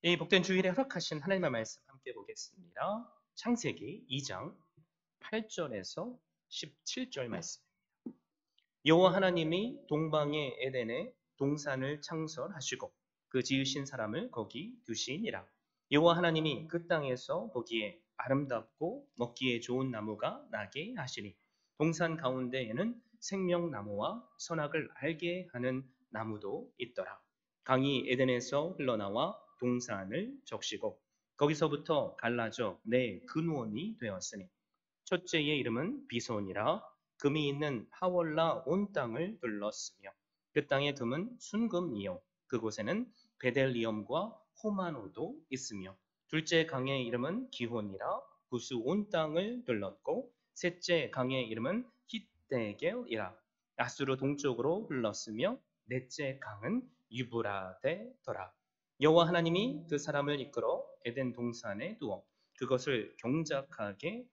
이 복된 주일에 허락하신 하나님의 말씀 함께 보겠습니다. 창세기 2장 8절에서 17절 말씀. 여호와 하나님이 동방의 에덴에 동산을 창설하시고 그 지으신 사람을 거기 두시니라. 여호와 하나님이 그 땅에서 보기에 아름답고 먹기에 좋은 나무가 나게 하시니 동산 가운데에는 생명나무와 선악을 알게 하는 나무도 있더라. 강이 에덴에서 흘러나와 동산을 적시고 거기서부터 갈라져 내 근원이 되었으니 첫째의 이름은 비손이라. 금이 있는 하월라 온 땅을 둘렀으며 그 땅의 금은 순금이요 그곳에는 베델리엄과 호마노도 있으며 둘째 강의 이름은 기혼이라. 구스 온 땅을 둘렀고 셋째 강의 이름은 히데겔이라. 야수로 동쪽으로 흘렀으며 넷째 강은 유브라데더라. 여호와 하나님이 그 사람을 이끌어 에덴 동산에 두어 그것을 경작하게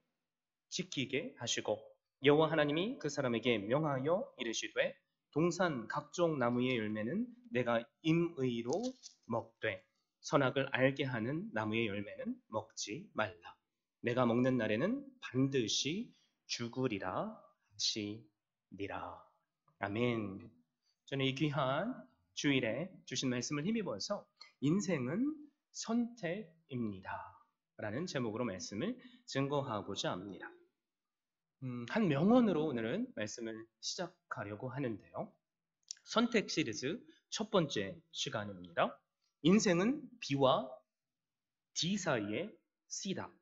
지키게 하시고 여호와 하나님이 그 사람에게 명하여 이르시되 동산 각종 나무의 열매는 내가 임의로 먹되 선악을 알게 하는 나무의 열매는 먹지 말라. 내가 먹는 날에는 반드시 죽으리라 하시니라. 아멘. 저는 이 귀한 주일에 주신 말씀을 힘입어서 인생은 선택입니다 라는 제목으로 말씀을 증거하고자 합니다. 한 명언으로 오늘은 말씀을 시작하려고 하는데요. 선택 시리즈 첫 번째 시간입니다. 인생은 B와 D 사이의 C다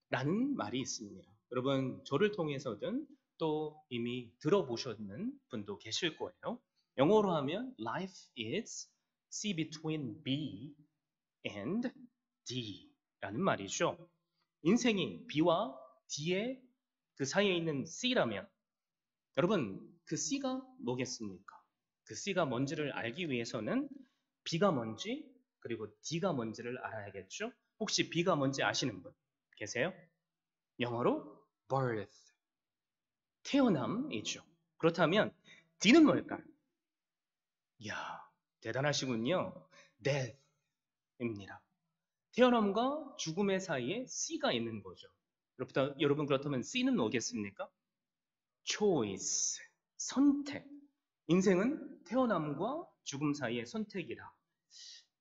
라는 말이 있습니다. 여러분 저를 통해서든 또 이미 들어보셨는 분도 계실 거예요. 영어로 하면 Life is C between B and D 라는 말이죠. 인생이 B와 D의 그 사이에 있는 C라면 여러분 그 C가 뭐겠습니까? 그 C가 뭔지를 알기 위해서는 B가 뭔지 그리고 D가 뭔지를 알아야겠죠? 혹시 B가 뭔지 아시는 분 계세요? 영어로 birth, 태어남이죠. 그렇다면 D는 뭘까요? 이야, 대단하시군요. death입니다. 태어남과 죽음의 사이에 C가 있는 거죠. 여러분 그렇다면 C는 뭐겠습니까? choice, 선택. 인생은 태어남과 죽음 사이의 선택이다.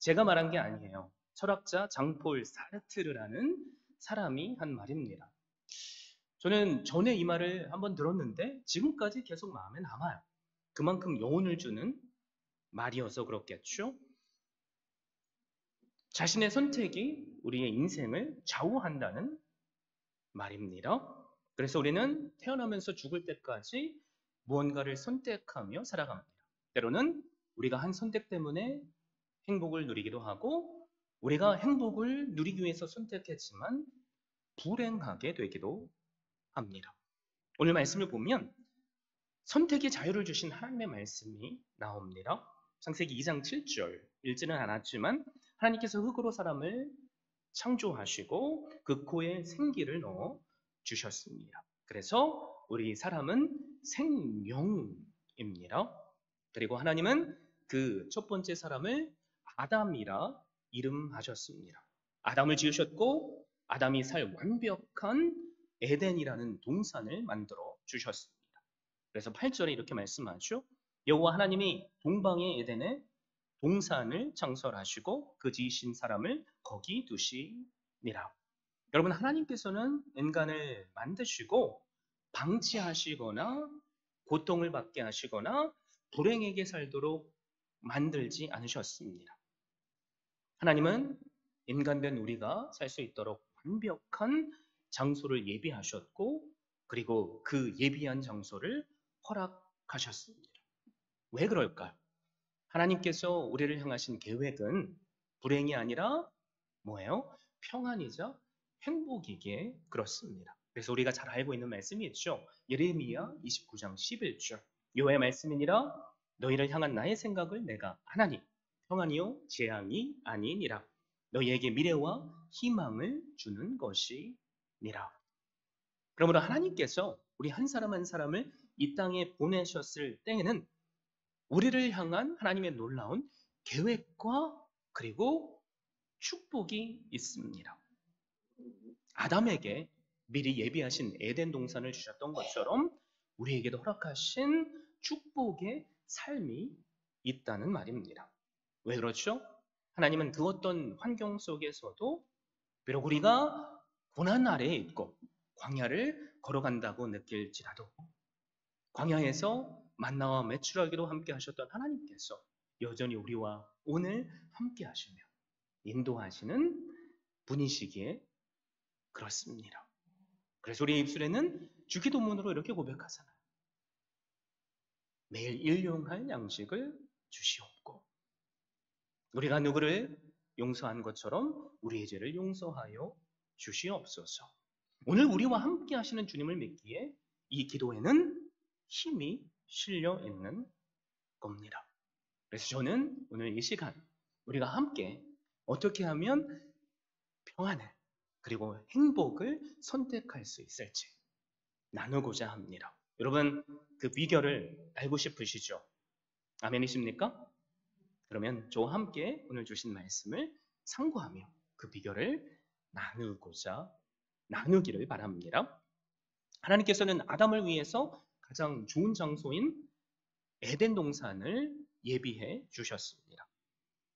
제가 말한 게 아니에요. 철학자 장폴 사르트르라는 사람이 한 말입니다. 저는 전에 이 말을 한번 들었는데 지금까지 계속 마음에 남아요. 그만큼 여운을 주는 말이어서 그렇겠죠. 자신의 선택이 우리의 인생을 좌우한다는 말입니다. 그래서 우리는 태어나면서 죽을 때까지 무언가를 선택하며 살아갑니다. 때로는 우리가 한 선택 때문에 행복을 누리기도 하고 우리가 행복을 누리기 위해서 선택했지만 불행하게 되기도 합니다. 오늘 말씀을 보면 선택의 자유를 주신 하나님의 말씀이 나옵니다. 창세기 2장 7절 읽지는 않았지만 하나님께서 흙으로 사람을 창조하시고 그 코에 생기를 넣어 주셨습니다. 그래서 우리 사람은 생명입니다. 그리고 하나님은 그 첫 번째 사람을 아담이라 이름하셨습니다. 아담을 지으셨고 아담이 살 완벽한 에덴이라는 동산을 만들어 주셨습니다. 그래서 8절에 이렇게 말씀하죠. 여호와 하나님이 동방의 에덴에 동산을 창설하시고 그 지으신 사람을 거기 두시니라. 여러분 하나님께서는 인간을 만드시고 방치하시거나 고통을 받게 하시거나 불행하게 살도록 만들지 않으셨습니다. 하나님은 인간된 우리가 살 수 있도록 완벽한 장소를 예비하셨고 그리고 그 예비한 장소를 허락하셨습니다. 왜 그럴까요? 하나님께서 우리를 향하신 계획은 불행이 아니라 뭐예요? 평안이자 행복이기에 그렇습니다. 그래서 우리가 잘 알고 있는 말씀이 있죠. 예레미야 29장 11절 여호와의 말씀이니라 너희를 향한 나의 생각을 내가 하나니 평안이요 재앙이 아니니라. 너희에게 미래와 희망을 주는 것이니라. 그러므로 하나님께서 우리 한 사람 한 사람을 이 땅에 보내셨을 때에는 우리를 향한 하나님의 놀라운 계획과 그리고 축복이 있습니다. 아담에게 미리 예비하신 에덴 동산을 주셨던 것처럼 우리에게도 허락하신 축복의 삶이 있다는 말입니다. 왜 그렇죠? 하나님은 그 어떤 환경 속에서도 비록 우리가 고난 아래에 있고 광야를 걸어간다고 느낄지라도 광야에서 만나와 메추라기로 함께 하셨던 하나님께서 여전히 우리와 오늘 함께 하시며 인도하시는 분이시기에 그렇습니다. 그래서 우리 입술에는 주기도문으로 이렇게 고백하잖아요. 매일 일용할 양식을 주시옵고 우리가 누구를 용서한 것처럼 우리의 죄를 용서하여 주시옵소서. 오늘 우리와 함께 하시는 주님을 믿기에 이 기도에는 힘이 실려 있는 겁니다. 그래서 저는 오늘 이 시간 우리가 함께 어떻게 하면 평안을 그리고 행복을 선택할 수 있을지 나누고자 합니다. 여러분 그 비결을 알고 싶으시죠? 아멘이십니까? 그러면 저와 함께 오늘 주신 말씀을 참고하며 그 비결을 나누기를 바랍니다. 하나님께서는 아담을 위해서 가장 좋은 장소인 에덴 동산을 예비해 주셨습니다.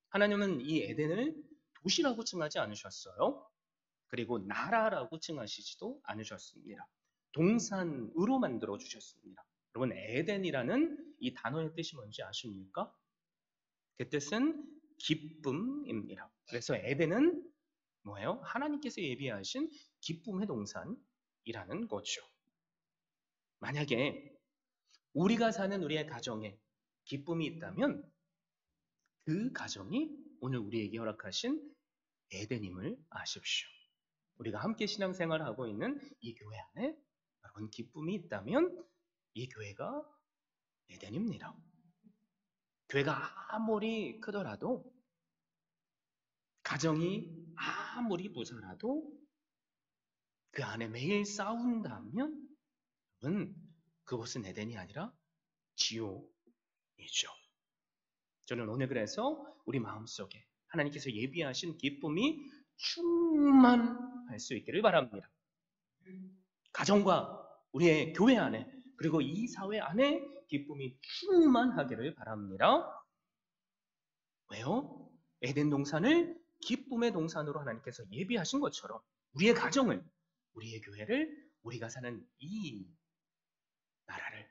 하나님은 이 에덴을 도시라고 칭하지 않으셨어요. 그리고 나라라고 칭하시지도 않으셨습니다. 동산으로 만들어 주셨습니다. 여러분 에덴이라는 이 단어의 뜻이 뭔지 아십니까? 그 뜻은 기쁨입니다. 그래서 에덴은 뭐예요? 하나님께서 예비하신 기쁨의 동산이라는 거죠. 만약에 우리가 사는 우리의 가정에 기쁨이 있다면 그 가정이 오늘 우리에게 허락하신 에덴임을 아십시오. 우리가 함께 신앙생활을 하고 있는 이 교회 안에 여러분 기쁨이 있다면 이 교회가 에덴입니다. 교회가 아무리 크더라도 가정이 아무리 부자라도 그 안에 매일 싸운다면 여러분 그곳은 에덴이 아니라 지옥이죠. 저는 오늘 그래서 우리 마음속에 하나님께서 예비하신 기쁨이 충만할 수 있기를 바랍니다. 가정과 우리의 교회 안에 그리고 이 사회 안에 기쁨이 충만하기를 바랍니다. 왜요? 에덴 동산을 기쁨의 동산으로 하나님께서 예비하신 것처럼 우리의 가정을, 우리의 교회를, 우리가 사는 이 나라를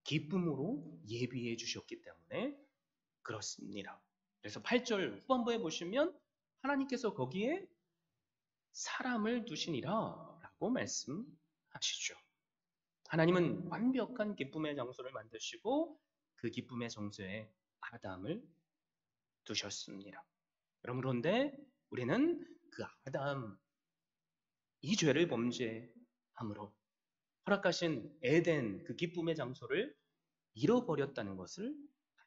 기쁨으로 예비해 주셨기 때문에 그렇습니다. 그래서 8절 후반부에 보시면 하나님께서 거기에 사람을 두시니라 라고 말씀하시죠. 하나님은 완벽한 기쁨의 장소를 만드시고 그 기쁨의 장소에 아담을 두셨습니다. 여러분 그런데 우리는 그 아담 이 죄를 범죄함으로 허락하신 에덴 그 기쁨의 장소를 잃어버렸다는 것을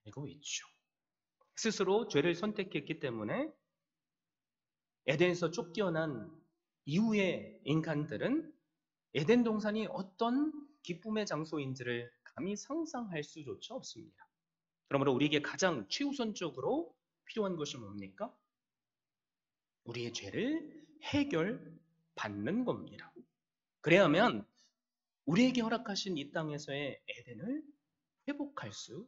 알고 있죠. 스스로 죄를 선택했기 때문에 에덴에서 쫓겨난 이후의 인간들은 에덴 동산이 어떤 기쁨의 장소인지를 감히 상상할 수조차 없습니다. 그러므로 우리에게 가장 최우선적으로 필요한 것이 뭡니까? 우리의 죄를 해결받는 겁니다. 그래야만 우리에게 허락하신 이 땅에서의 에덴을 회복할 수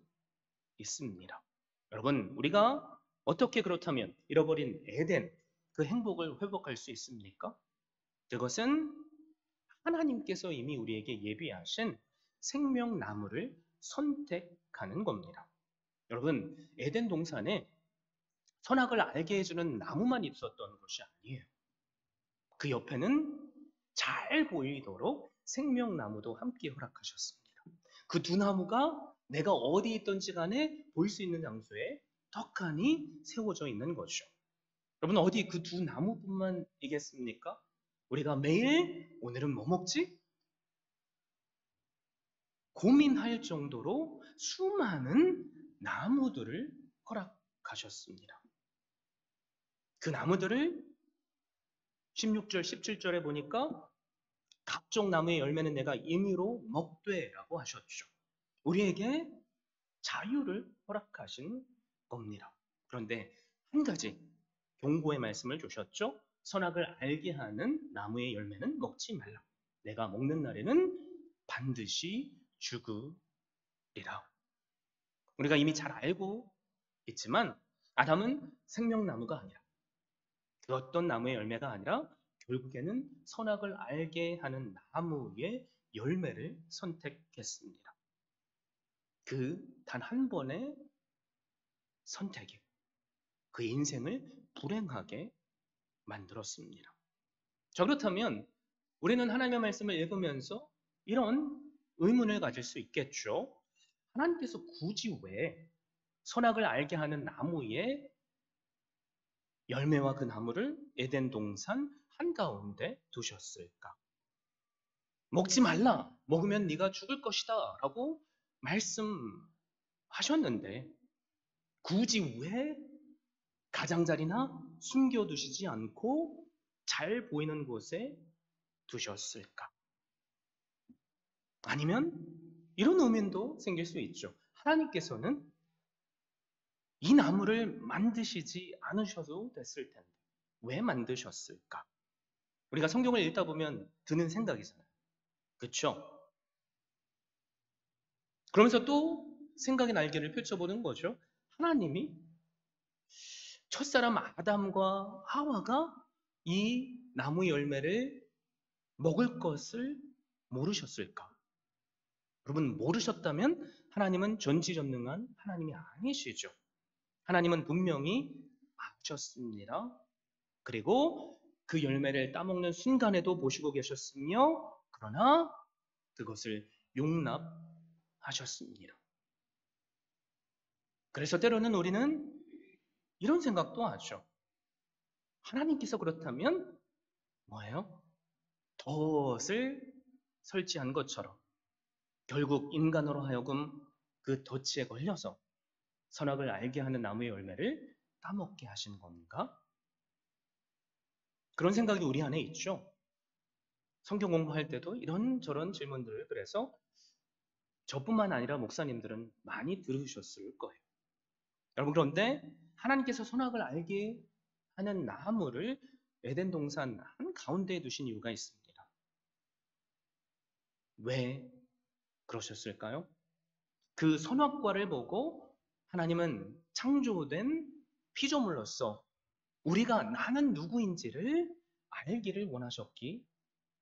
있습니다. 여러분, 우리가 어떻게 그렇다면 잃어버린 에덴, 그 행복을 회복할 수 있습니까? 그것은 하나님께서 이미 우리에게 예비하신 생명나무를 선택하는 겁니다. 여러분, 에덴 동산에 선악을 알게 해주는 나무만 있었던 것이 아니에요. 그 옆에는 잘 보이도록 생명나무도 함께 허락하셨습니다. 그 두 나무가 내가 어디 있든지 간에 볼 수 있는 장소에 떡하니 세워져 있는 거죠. 여러분 어디 그 두 나무뿐만이겠습니까? 우리가 매일 오늘은 뭐 먹지? 고민할 정도로 수많은 나무들을 허락하셨습니다. 그 나무들을 16절, 17절에 보니까 각종 나무의 열매는 내가 임의로 먹되라고 하셨죠. 우리에게 자유를 허락하신 겁니다. 그런데 한 가지 경고의 말씀을 주셨죠. 선악을 알게 하는 나무의 열매는 먹지 말라. 내가 먹는 날에는 반드시 죽으리라. 우리가 이미 잘 알고 있지만 아담은 생명나무가 아니라 그 어떤 나무의 열매가 아니라 결국에는 선악을 알게 하는 나무의 열매를 선택했습니다. 그 단 한 번의 선택이 그 인생을 불행하게 만들었습니다. 자, 그렇다면 우리는 하나님의 말씀을 읽으면서 이런 의문을 가질 수 있겠죠. 하나님께서 굳이 왜 선악을 알게 하는 나무의 열매와 그 나무를 에덴 동산 한가운데 두셨을까? 먹지 말라. 먹으면 네가 죽을 것이다. 라고 말씀하셨는데 굳이 왜 가장자리나 숨겨두시지 않고 잘 보이는 곳에 두셨을까? 아니면 이런 의문도 생길 수 있죠. 하나님께서는 이 나무를 만드시지 않으셔도 됐을 텐데 왜 만드셨을까? 우리가 성경을 읽다 보면 드는 생각이잖아요. 그렇죠? 그러면서 또 생각의 날개를 펼쳐보는 거죠. 하나님이 첫사람 아담과 하와가 이 나무 열매를 먹을 것을 모르셨을까? 여러분, 모르셨다면 하나님은 전지전능한 하나님이 아니시죠. 하나님은 분명히 아셨습니다. 그리고 그 열매를 따먹는 순간에도 보시고 계셨으며 그러나 그것을 용납하셨습니다. 그래서 때로는 우리는 이런 생각도 하죠. 하나님께서 그렇다면 뭐예요? 덫을 설치한 것처럼 결국 인간으로 하여금 그 덫에 걸려서 선악을 알게 하는 나무의 열매를 따먹게 하신 건가? 그런 생각이 우리 안에 있죠. 성경 공부할 때도 이런저런 질문들을 그래서 저뿐만 아니라 목사님들은 많이 들으셨을 거예요. 여러분, 그런데 하나님께서 선악을 알게 하는 나무를 에덴 동산 한가운데에 두신 이유가 있습니다. 왜 그러셨을까요? 그 선악과를 보고 하나님은 창조된 피조물로서 우리가 나는 누구인지를 알기를 원하셨기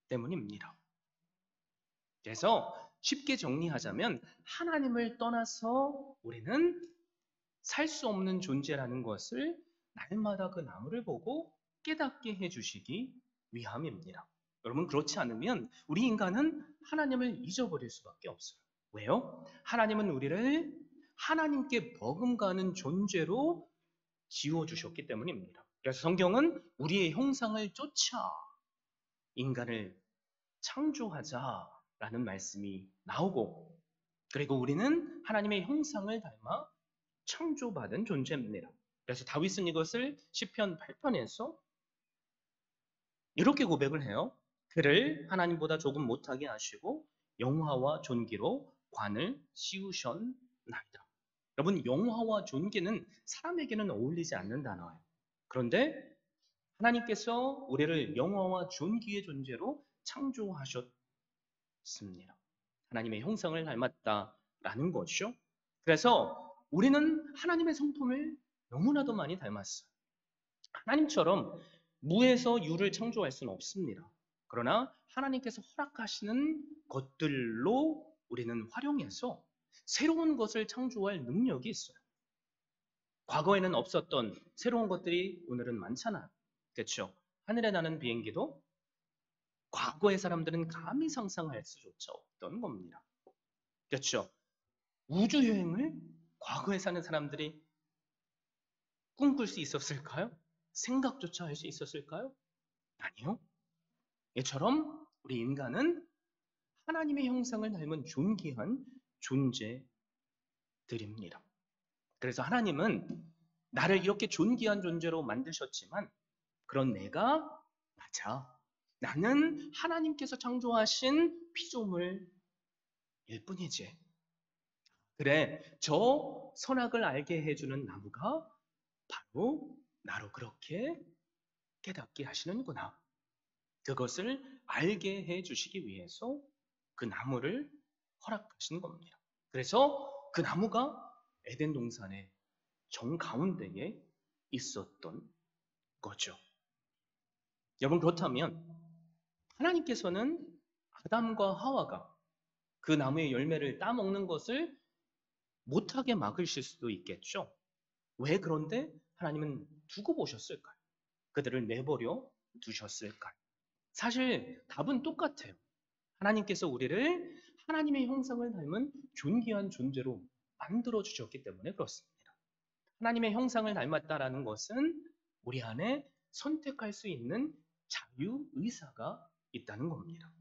때문입니다. 그래서 쉽게 정리하자면 하나님을 떠나서 우리는 살 수 없는 존재라는 것을 날마다 그 나무를 보고 깨닫게 해주시기 위함입니다. 여러분, 그렇지 않으면 우리 인간은 하나님을 잊어버릴 수밖에 없어요. 왜요? 하나님은 우리를 하나님께 버금가는 존재로 지어주셨기 때문입니다. 그래서 성경은 우리의 형상을 쫓아 인간을 창조하자라는 말씀이 나오고 그리고 우리는 하나님의 형상을 닮아 창조받은 존재입니다. 그래서 다윗은 이것을 시편 8편에서 이렇게 고백을 해요. 그를 하나님보다 조금 못하게 하시고 영화와 존귀로 관을 씌우셨나이다. 여러분, 영화와 존귀는 사람에게는 어울리지 않는 단어예요. 그런데 하나님께서 우리를 영화와 존귀의 존재로 창조하셨습니다. 하나님의 형상을 닮았다라는 거죠. 그래서 우리는 하나님의 성품을 너무나도 많이 닮았어요. 하나님처럼 무에서 유를 창조할 수는 없습니다. 그러나 하나님께서 허락하시는 것들로 우리는 활용해서 새로운 것을 창조할 능력이 있어요. 과거에는 없었던 새로운 것들이 오늘은 많잖아요. 그렇죠? 하늘에 나는 비행기도 과거의 사람들은 감히 상상할 수조차 없던 겁니다. 그렇죠? 우주여행을 과거에 사는 사람들이 꿈꿀 수 있었을까요? 생각조차 할 수 있었을까요? 아니요. 이처럼 우리 인간은 하나님의 형상을 닮은 존귀한 존재들입니다. 그래서 하나님은 나를 이렇게 존귀한 존재로 만드셨지만 그런 내가 맞아. 나는 하나님께서 창조하신 피조물일 뿐이지. 그래, 저 선악을 알게 해주는 나무가 바로 나로 그렇게 깨닫게 하시는구나. 그것을 알게 해 주시기 위해서 그 나무를 허락하신 겁니다. 그래서 그 나무가 에덴 동산의 정가운데에 있었던 거죠. 여러분, 그렇다면 하나님께서는 아담과 하와가 그 나무의 열매를 따먹는 것을 못하게 막으실 수도 있겠죠. 왜 그런데 하나님은 두고 보셨을까요? 그들을 내버려 두셨을까요? 사실 답은 똑같아요. 하나님께서 우리를 하나님의 형상을 닮은 존귀한 존재로 만들어 주셨기 때문에 그렇습니다. 하나님의 형상을 닮았다라는 것은 우리 안에 선택할 수 있는 자유의사가 있다는 겁니다.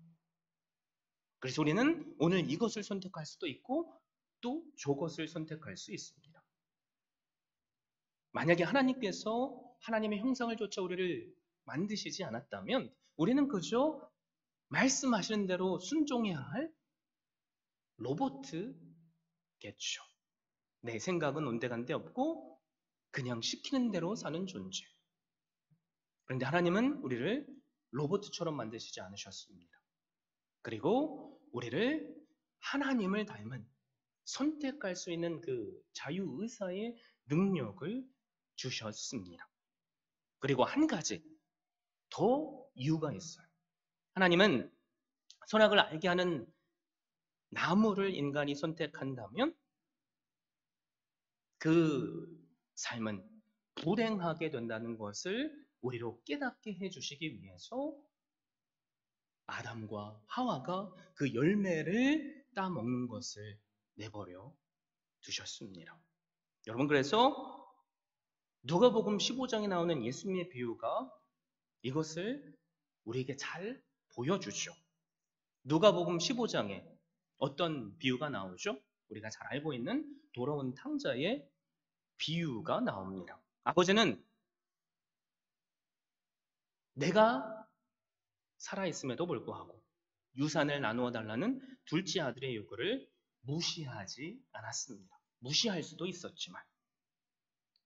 그래서 우리는 오늘 이것을 선택할 수도 있고 또 저것을 선택할 수 있습니다. 만약에 하나님께서 하나님의 형상을 조차 우리를 만드시지 않았다면 우리는 그저 말씀하시는 대로 순종해야 할 로봇겠죠. 내 생각은 온데간데 없고 그냥 시키는 대로 사는 존재. 그런데 하나님은 우리를 로봇처럼 만드시지 않으셨습니다. 그리고 우리를 하나님을 닮은 선택할 수 있는 그 자유의사의 능력을 주셨습니다. 그리고 한 가지 더 이유가 있어요. 하나님은 선악을 알게 하는 나무를 인간이 선택한다면 그 삶은 불행하게 된다는 것을 우리로 깨닫게 해주시기 위해서 아담과 하와가 그 열매를 따먹는 것을 내버려 두셨습니다. 여러분, 그래서 누가복음 15장에 나오는 예수님의 비유가 이것을 우리에게 잘 보여주죠. 누가복음 15장에 어떤 비유가 나오죠? 우리가 잘 알고 있는 돌아온 탕자의 비유가 나옵니다. 아버지는 내가 살아있음에도 불구하고 유산을 나누어 달라는 둘째 아들의 요구를 무시하지 않았습니다. 무시할 수도 있었지만,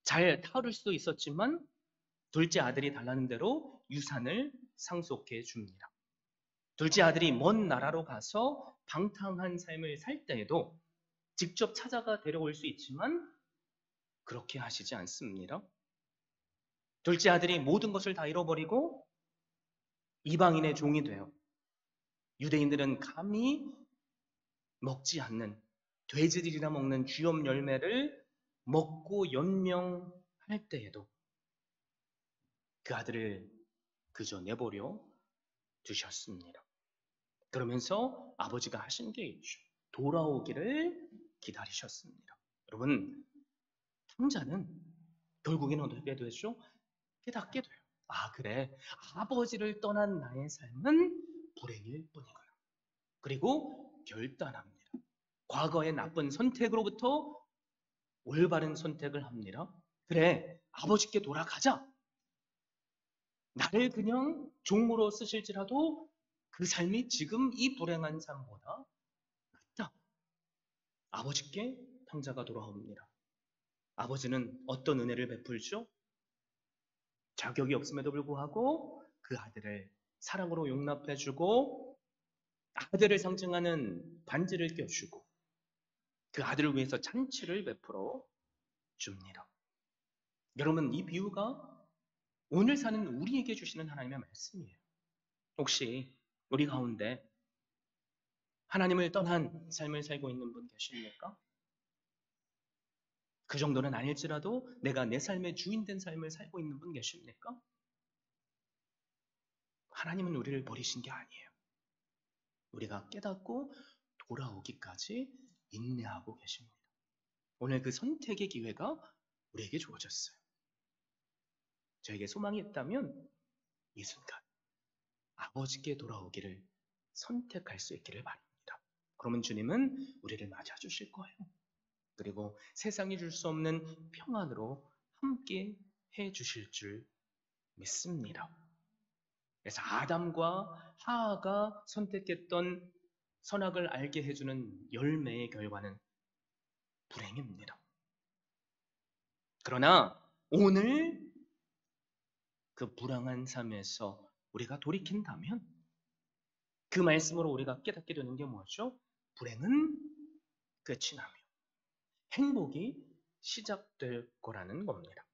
잘 타오를 수도 있었지만 둘째 아들이 달라는 대로 유산을 상속해 줍니다. 둘째 아들이 먼 나라로 가서 방탕한 삶을 살 때에도 직접 찾아가 데려올 수 있지만 그렇게 하시지 않습니다. 둘째 아들이 모든 것을 다 잃어버리고 이방인의 종이 되어 유대인들은 감히 먹지 않는 돼지들이나 먹는 쥐염 열매를 먹고 연명할 때에도 그 아들을 그저 내버려 두셨습니다. 그러면서 아버지가 하신 게 있죠. 돌아오기를 기다리셨습니다. 여러분, 탕자는 결국에는 어떻게 되죠? 깨닫게 돼요. 아, 그래. 아버지를 떠난 나의 삶은 불행일 뿐이구나. 그리고 결단합니다. 과거의 나쁜 선택으로부터 올바른 선택을 합니다. 그래, 아버지께 돌아가자. 나를 그냥 종으로 쓰실지라도 그 삶이 지금 이 불행한 삶보다 낫다. 아버지께 탕자가 돌아옵니다. 아버지는 어떤 은혜를 베풀죠? 자격이 없음에도 불구하고 그 아들을 사랑으로 용납해주고 아들을 상징하는 반지를 껴주고 그 아들을 위해서 잔치를 베풀어 줍니다. 여러분, 이 비유가 오늘 사는 우리에게 주시는 하나님의 말씀이에요. 혹시 우리 가운데 하나님을 떠난 삶을 살고 있는 분 계십니까? 그 정도는 아닐지라도 내가 내 삶의 주인 된 삶을 살고 있는 분 계십니까? 하나님은 우리를 버리신 게 아니에요. 우리가 깨닫고 돌아오기까지 인내하고 계십니다. 오늘 그 선택의 기회가 우리에게 주어졌어요. 저에게 소망이 있다면 이 순간 아버지께 돌아오기를 선택할 수 있기를 바랍니다. 그러면 주님은 우리를 맞아주실 거예요. 그리고 세상이 줄 수 없는 평안으로 함께 해주실 줄 믿습니다. 그래서 아담과 하하가 선택했던 선악을 알게 해주는 열매의 결과는 불행입니다. 그러나 오늘 그 불행한 삶에서 우리가 돌이킨다면 그 말씀으로 우리가 깨닫게 되는 게 뭐죠? 불행은 끝이 나며 행복이 시작될 거라는 겁니다.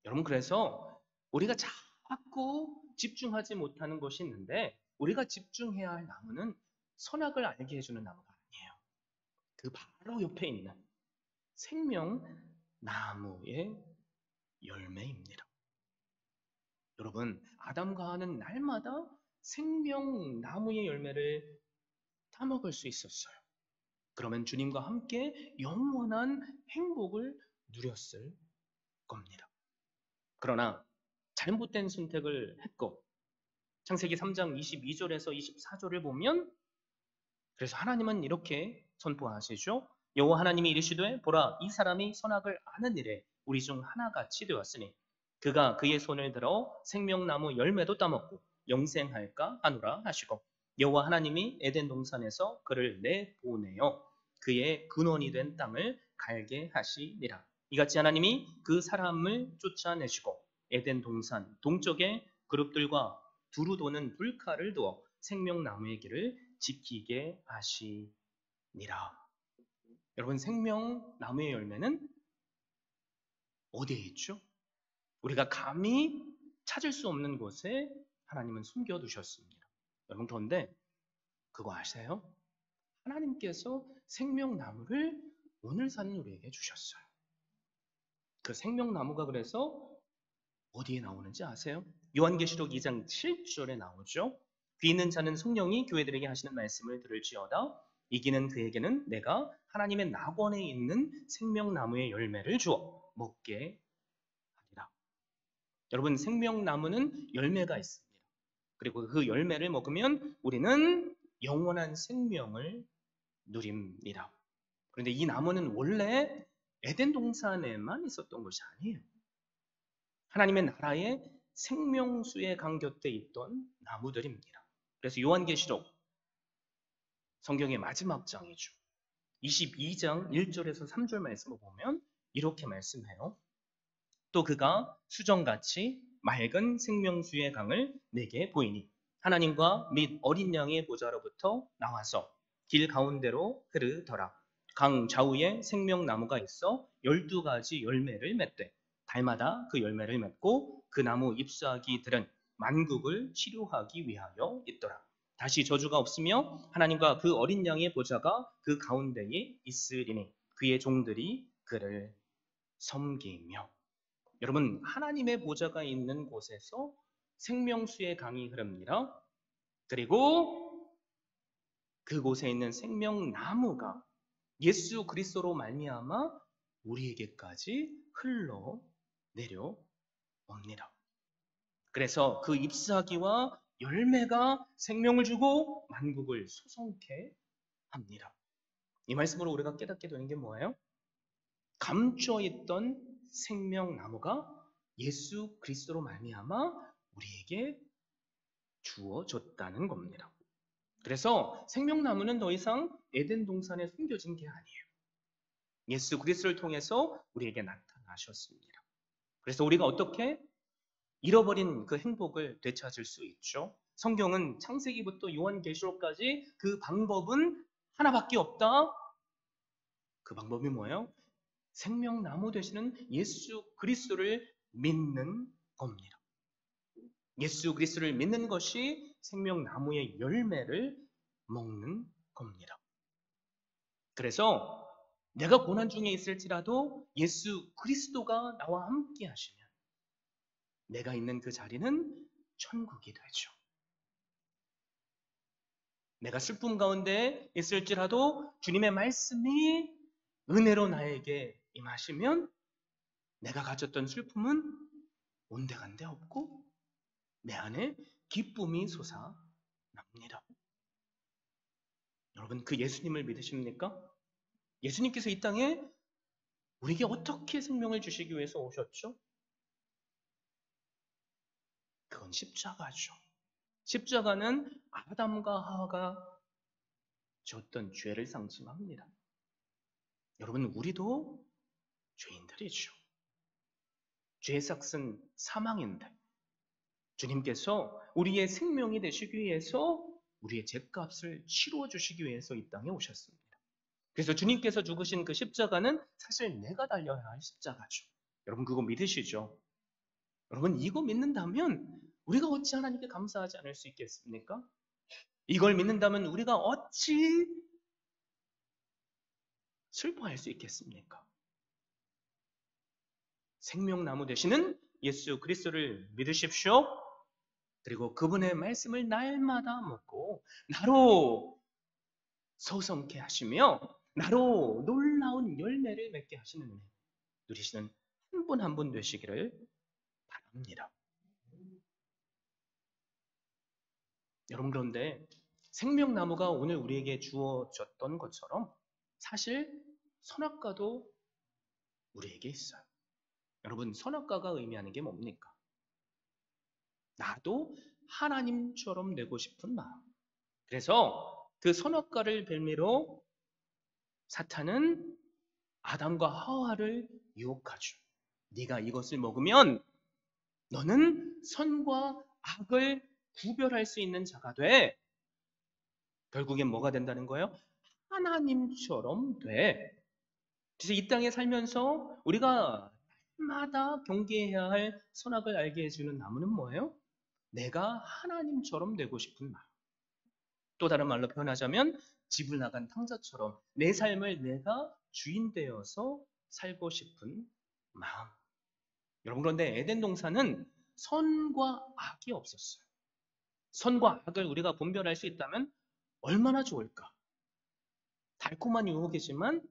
여러분, 그래서 우리가 자꾸 집중하지 못하는 것이 있는데 우리가 집중해야 할 나무는 선악을 알게 해주는 나무가 아니에요. 그 바로 옆에 있는 생명나무의 열매입니다. 여러분, 아담과 하와는 날마다 생명나무의 열매를 따먹을 수 있었어요. 그러면 주님과 함께 영원한 행복을 누렸을 겁니다. 그러나 잘못된 선택을 했고 창세기 3장 22절에서 24절을 보면 그래서 하나님은 이렇게 선포하시죠. 여호와 하나님이 이르시되 보라 이 사람이 선악을 아는 일에 우리 중 하나같이 되었으니 그가 그의 손을 들어 생명나무 열매도 따먹고 영생할까 하노라 하시고 여호와 하나님이 에덴 동산에서 그를 내보내어 그의 근원이 된 땅을 갈게 하시니라. 이같이 하나님이 그 사람을 쫓아내시고 에덴 동산 동쪽에 그룹들과 두루 도는 불칼을 두어 생명나무의 길을 지키게 하시니라. 여러분, 생명나무의 열매는 어디에 있죠? 우리가 감히 찾을 수 없는 곳에 하나님은 숨겨두셨습니다. 여러분, 그런데 그거 아세요? 하나님께서 생명나무를 오늘 사는 우리에게 주셨어요. 그 생명나무가 그래서 어디에 나오는지 아세요? 요한계시록 2장 7절에 나오죠. 귀 있는 자는 성령이 교회들에게 하시는 말씀을 들을지어다. 이기는 그에게는 내가 하나님의 낙원에 있는 생명나무의 열매를 주어 먹게 하리라. 여러분, 생명나무는 열매가 있습니다. 그리고 그 열매를 먹으면 우리는 영원한 생명을 누립니다. 그런데 이 나무는 원래 에덴 동산에만 있었던 것이 아니에요. 하나님의 나라의 생명수에 간곁에 있던 나무들입니다. 그래서 요한계시록 성경의 마지막 장이죠. 22장 1절에서 3절 말씀을 보면 이렇게 말씀해요. 또 그가 수정같이 맑은 생명수의 강을 내게 보이니 하나님과 및 어린 양의 보좌로부터 나와서 길 가운데로 흐르더라. 강 좌우에 생명나무가 있어 12가지 열매를 맺되 달마다 그 열매를 맺고 그 나무 잎사귀들은 만국을 치료하기 위하여 있더라. 다시 저주가 없으며 하나님과 그 어린 양의 보좌가 그 가운데에 있으리니 그의 종들이 그를 섬기며. 여러분, 하나님의 보좌가 있는 곳에서 생명수의 강이 흐릅니다. 그리고 그곳에 있는 생명나무가 예수 그리스도로 말미암아 우리에게까지 흘러 내려옵니다. 그래서 그 잎사귀와 열매가 생명을 주고 만국을 소성케 합니다. 이 말씀으로 우리가 깨닫게 되는 게 뭐예요? 감춰있던 생명나무가 예수 그리스도로 말미암아 우리에게 주어졌다는 겁니다. 그래서 생명나무는 더 이상 에덴 동산에 숨겨진 게 아니에요. 예수 그리스도를 통해서 우리에게 나타나셨습니다. 그래서 우리가 어떻게 잃어버린 그 행복을 되찾을 수 있죠? 성경은 창세기부터 요한계시록까지 그 방법은 하나밖에 없다. 그 방법이 뭐예요? 생명나무 되시는 예수 그리스도를 믿는 겁니다. 예수 그리스도를 믿는 것이 생명나무의 열매를 먹는 겁니다. 그래서 내가 고난 중에 있을지라도 예수 그리스도가 나와 함께 하시면 내가 있는 그 자리는 천국이 되죠. 내가 슬픔 가운데 있을지라도 주님의 말씀이 은혜로 나에게 임하시면 내가 가졌던 슬픔은 온데간데 없고 내 안에 기쁨이 솟아납니다. 여러분, 그 예수님을 믿으십니까? 예수님께서 이 땅에 우리에게 어떻게 생명을 주시기 위해서 오셨죠? 그건 십자가죠. 십자가는 아담과 하와가 졌던 죄를 상징합니다. 여러분, 우리도 죄인들이죠. 죄의 삭은 사망인데 주님께서 우리의 생명이 되시기 위해서 우리의 죗값을 치루어 주시기 위해서 이 땅에 오셨습니다. 그래서 주님께서 죽으신 그 십자가는 사실 내가 달려야 할 십자가죠. 여러분 그거 믿으시죠? 여러분 이거 믿는다면 우리가 어찌 하나님께 감사하지 않을 수 있겠습니까? 이걸 믿는다면 우리가 어찌 슬퍼할 수 있겠습니까? 생명나무 되시는 예수 그리스도를 믿으십시오. 그리고 그분의 말씀을 날마다 먹고 나로 서성케 하시며 나로 놀라운 열매를 맺게 하시는 은혜 누리시는 한 분 한 분 되시기를 바랍니다. 여러분 그런데 생명나무가 오늘 우리에게 주어졌던 것처럼 사실 선악과도 우리에게 있어요. 여러분 선악과가 의미하는 게 뭡니까? 나도 하나님처럼 되고 싶은 마음. 그래서 그 선악과를 빌미로 사탄은 아담과 하와를 유혹하죠. 네가 이것을 먹으면 너는 선과 악을 구별할 수 있는 자가 돼. 결국엔 뭐가 된다는 거예요? 하나님처럼 돼. 그래서 이 땅에 살면서 우리가 날마다 경계해야 할 선악을 알게 해주는 나무는 뭐예요? 내가 하나님처럼 되고 싶은 마음. 또 다른 말로 표현하자면 집을 나간 탕자처럼 내 삶을 내가 주인 되어서 살고 싶은 마음. 여러분 그런데 에덴 동산은 선과 악이 없었어요. 선과 악을 우리가 분별할 수 있다면 얼마나 좋을까? 달콤한 유혹이지만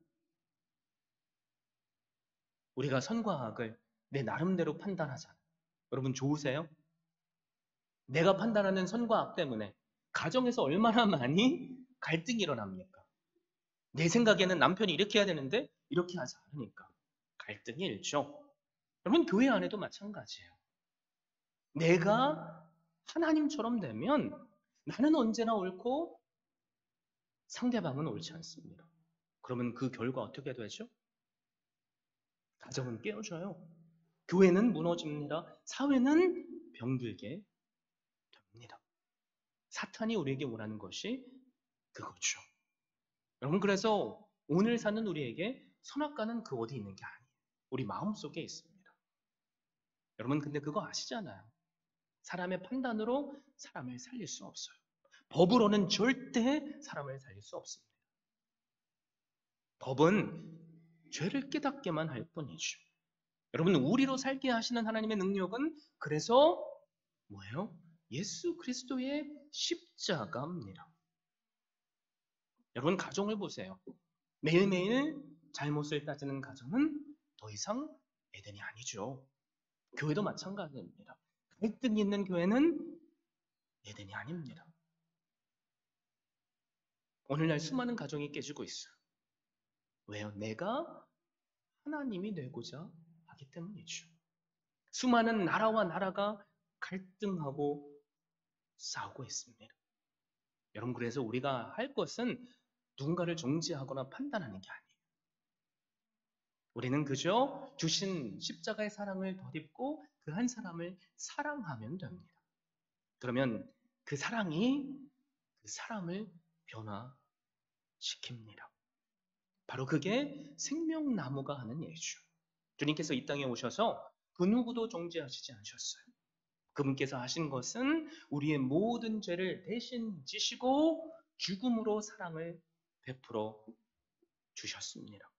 우리가 선과 악을 내 나름대로 판단하잖아요. 여러분 좋으세요? 내가 판단하는 선과 악 때문에 가정에서 얼마나 많이 갈등이 일어납니까? 내 생각에는 남편이 이렇게 해야 되는데 이렇게 하지 않으니까 갈등이 일죠. 여러분 교회 안에도 마찬가지예요. 내가 하나님처럼 되면 나는 언제나 옳고 상대방은 옳지 않습니다. 그러면 그 결과 어떻게 되죠? 가정은 깨어져요. 교회는 무너집니다. 사회는 병들게 됩니다. 사탄이 우리에게 원하는 것이 그거죠. 여러분 그래서 오늘 사는 우리에게 선악과는 그 어디 있는 게 아니에요. 우리 마음속에 있습니다. 여러분 근데 그거 아시잖아요. 사람의 판단으로 사람을 살릴 수 없어요. 법으로는 절대 사람을 살릴 수 없습니다. 법은 죄를 깨닫게만 할 뿐이죠. 여러분 우리로 살게 하시는 하나님의 능력은 그래서 뭐예요? 예수 그리스도의 십자가입니다. 여러분 가정을 보세요. 매일매일 잘못을 따지는 가정은 더 이상 에덴이 아니죠. 교회도 마찬가지입니다. 갈등이 있는 교회는 에덴이 아닙니다. 오늘날 수많은 가정이 깨지고 있어요. 왜요? 내가 하나님이 되고자 하기 때문이죠. 수많은 나라와 나라가 갈등하고 싸우고 있습니다. 여러분 그래서 우리가 할 것은 누군가를 정죄하거나 판단하는 게 아니에요. 우리는 그저 주신 십자가의 사랑을 덧입고 그 한 사람을 사랑하면 됩니다. 그러면 그 사랑이 그 사람을 변화시킵니다. 바로 그게 생명나무가 하는 일이죠. 주님께서 이 땅에 오셔서 그 누구도 정죄하시지 않으셨어요. 그분께서 하신 것은 우리의 모든 죄를 대신 지시고 죽음으로 사랑을 베풀어 주셨습니다.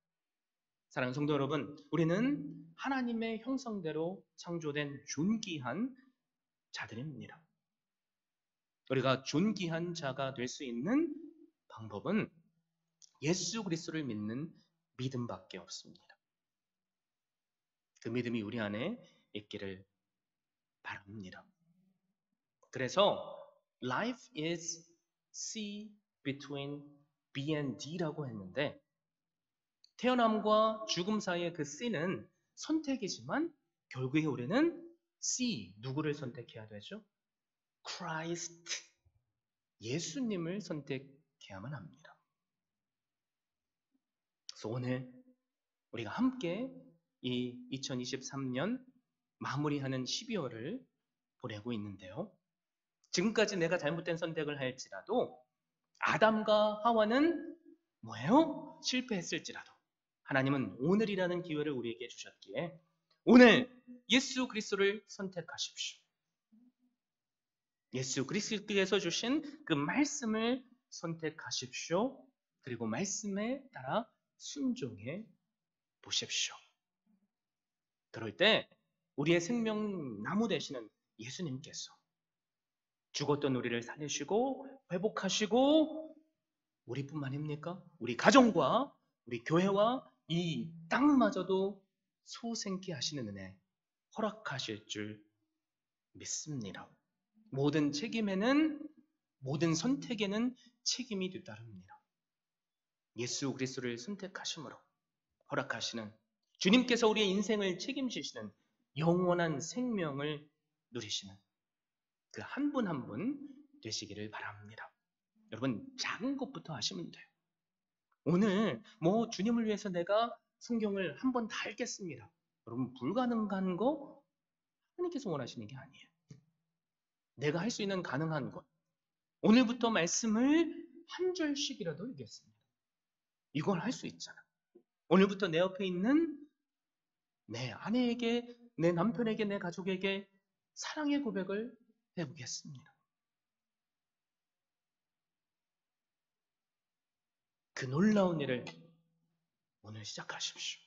사랑하는 성도 여러분, 우리는 하나님의 형상대로 창조된 존귀한 자들입니다. 우리가 존귀한 자가 될 수 있는 방법은 예수 그리스도를 믿는 믿음밖에 없습니다. 그 믿음이 우리 안에 있기를 바랍니다. 그래서 life is C between B and D라고 했는데 태어남과 죽음 사이의 그 C는 선택이지만 결국에 우리는 C, 누구를 선택해야 되죠? Christ, 예수님을 선택해야만 합니다. 그래서 오늘 우리가 함께 이 2023년 마무리하는 12월을 보내고 있는데요. 지금까지 내가 잘못된 선택을 할지라도 아담과 하와는 뭐예요? 실패했을지라도 하나님은 오늘이라는 기회를 우리에게 주셨기에 오늘 예수 그리스도를 선택하십시오. 예수 그리스도께서 주신 그 말씀을 선택하십시오. 그리고 말씀에 따라 순종해 보십시오. 그럴 때 우리의 생명 나무 되시는 예수님께서 죽었던 우리를 살리시고 회복하시고 우리뿐만입니까? 우리 가정과 우리 교회와 이 땅마저도 소생케 하시는 은혜 허락하실 줄 믿습니다. 모든 책임에는 모든 선택에는 책임이 뒤따릅니다. 예수 그리스도를 선택하심으로 허락하시는 주님께서 우리의 인생을 책임지시는 영원한 생명을 누리시는 그 한 분 한 분 되시기를 바랍니다. 여러분 작은 것부터 하시면 돼요. 오늘 주님을 위해서 내가 성경을 한 번 다 읽겠습니다. 여러분 불가능한 거 하나님께서 원하시는 게 아니에요. 내가 할 수 있는 가능한 것. 오늘부터 말씀을 한 절씩이라도 읽겠습니다. 이걸 할 수 있잖아. 오늘부터 내 옆에 있는 내 아내에게, 내 남편에게, 내 가족에게 사랑의 고백을 해보겠습니다. 그 놀라운 일을 오늘 시작하십시오.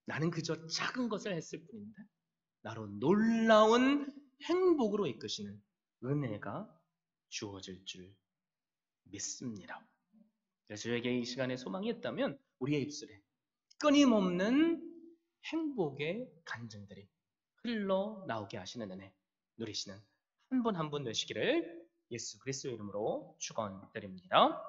나는 그저 작은 것을 했을 뿐인데 나로 놀라운 행복으로 이끄시는 은혜가 주어질 줄 믿습니다. 그래서 저에게 이 시간에 소망이 있다면 우리의 입술에 끊임없는 행복의 간증들이 흘러나오게 하시는 은혜 누리시는 한 분 한 분 되시기를 예수 그리스도의 이름으로 축원드립니다.